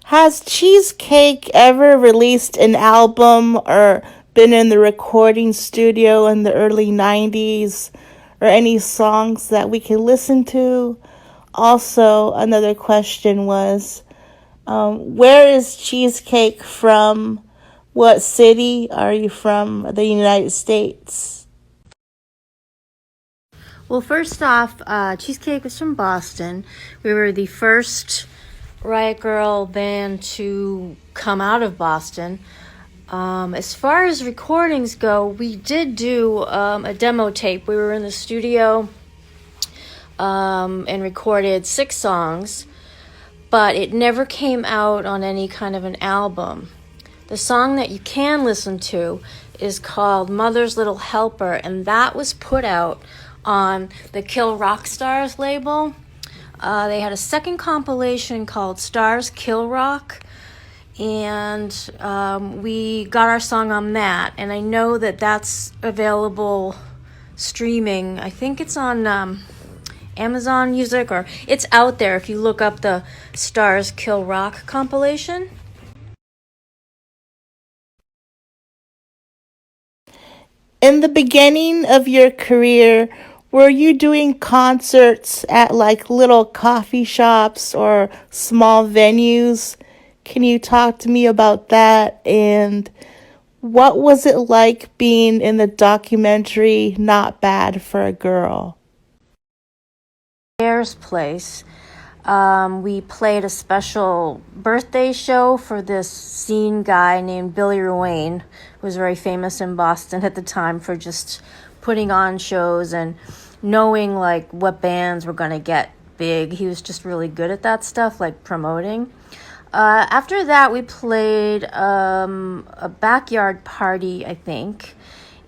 Has Cheesecake ever released an album or been in the recording studio in the early 90s or any songs that we can listen to? Also, another question was, where is Cheesecake from? What city are you from? The United States? Well, first off, Cheesecake was from Boston. We were the first Riot Girl band to come out of Boston. As far as recordings go, we did do a demo tape. We were in the studio and recorded 6 songs, but it never came out on any kind of an album. The song that you can listen to is called Mother's Little Helper, and that was put out on the Kill Rock Stars label. They had a second compilation called Stars Kill Rock, and we got our song on that. And I know that that's available streaming. I think it's on Amazon Music, or it's out there if you look up the Stars Kill Rock compilation. In the beginning of your career, were you doing concerts at like little coffee shops or small venues? Can you talk to me about that? And what was it like being in the documentary Not Bad for a Girl? Bear's Place. We played a special birthday show for this scene guy named Billy Ruane, who was very famous in Boston at the time for just putting on shows and knowing like what bands were going to get big. He was just really good at that stuff, like promoting. After that, we played a backyard party, I think,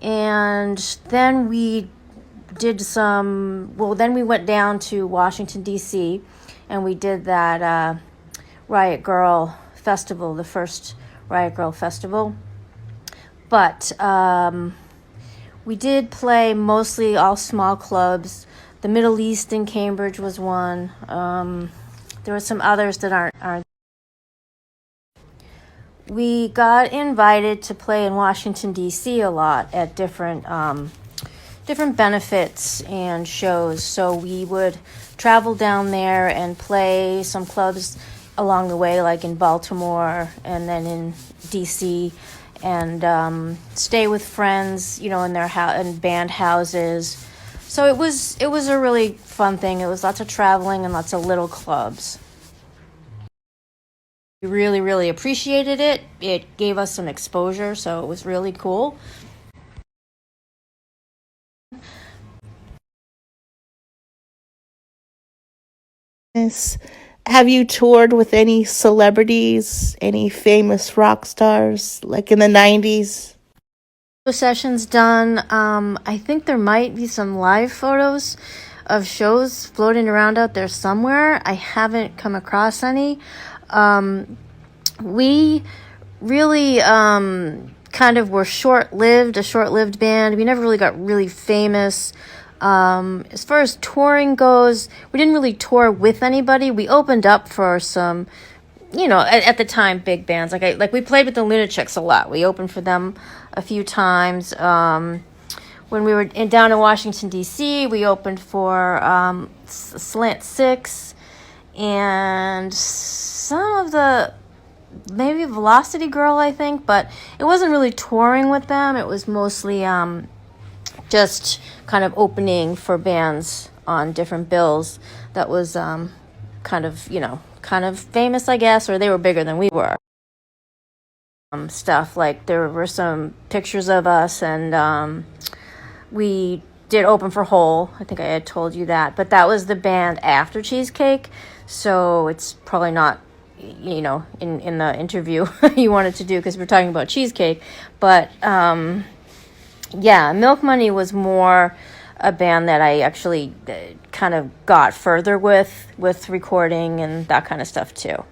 and then we then we went down to Washington, D.C., and we did that Riot Girl Festival, the first Riot Girl Festival. But we did play mostly all small clubs. The Middle East in Cambridge was one. There were some others that aren't. We got invited to play in Washington, D.C. a lot at different benefits and shows. So we would travel down there and play some clubs along the way, like in Baltimore and then in D.C., and stay with friends, in their in band houses. So it was a really fun thing. It was lots of traveling and lots of little clubs. We really, really appreciated it. It gave us some exposure, so it was really cool. Have you toured with any celebrities, any famous rock stars, like in the 90s? Sessions done. I think there might be some live photos of shows floating around out there somewhere. I haven't come across any. We really kind of were a short-lived band. We never really got really famous. As far as touring goes, we didn't really tour with anybody. We opened up for some, at the time, big bands. Like we played with the Lunatics a lot. We opened for them a few times. When we were down in Washington, D.C., we opened for Slant Six and some of the, maybe Velocity Girl, I think, but it wasn't really touring with them. It was mostly just kind of opening for bands on different bills that was kind of famous, I guess, or they were bigger than we were. Stuff like there were some pictures of us, and we did open for Hole. I think I had told you that, but that was the band after Cheesecake, so it's probably not in the interview you wanted to do because we're talking about Cheesecake. But Milk Money was more a band that I actually kind of got further with recording and that kind of stuff too.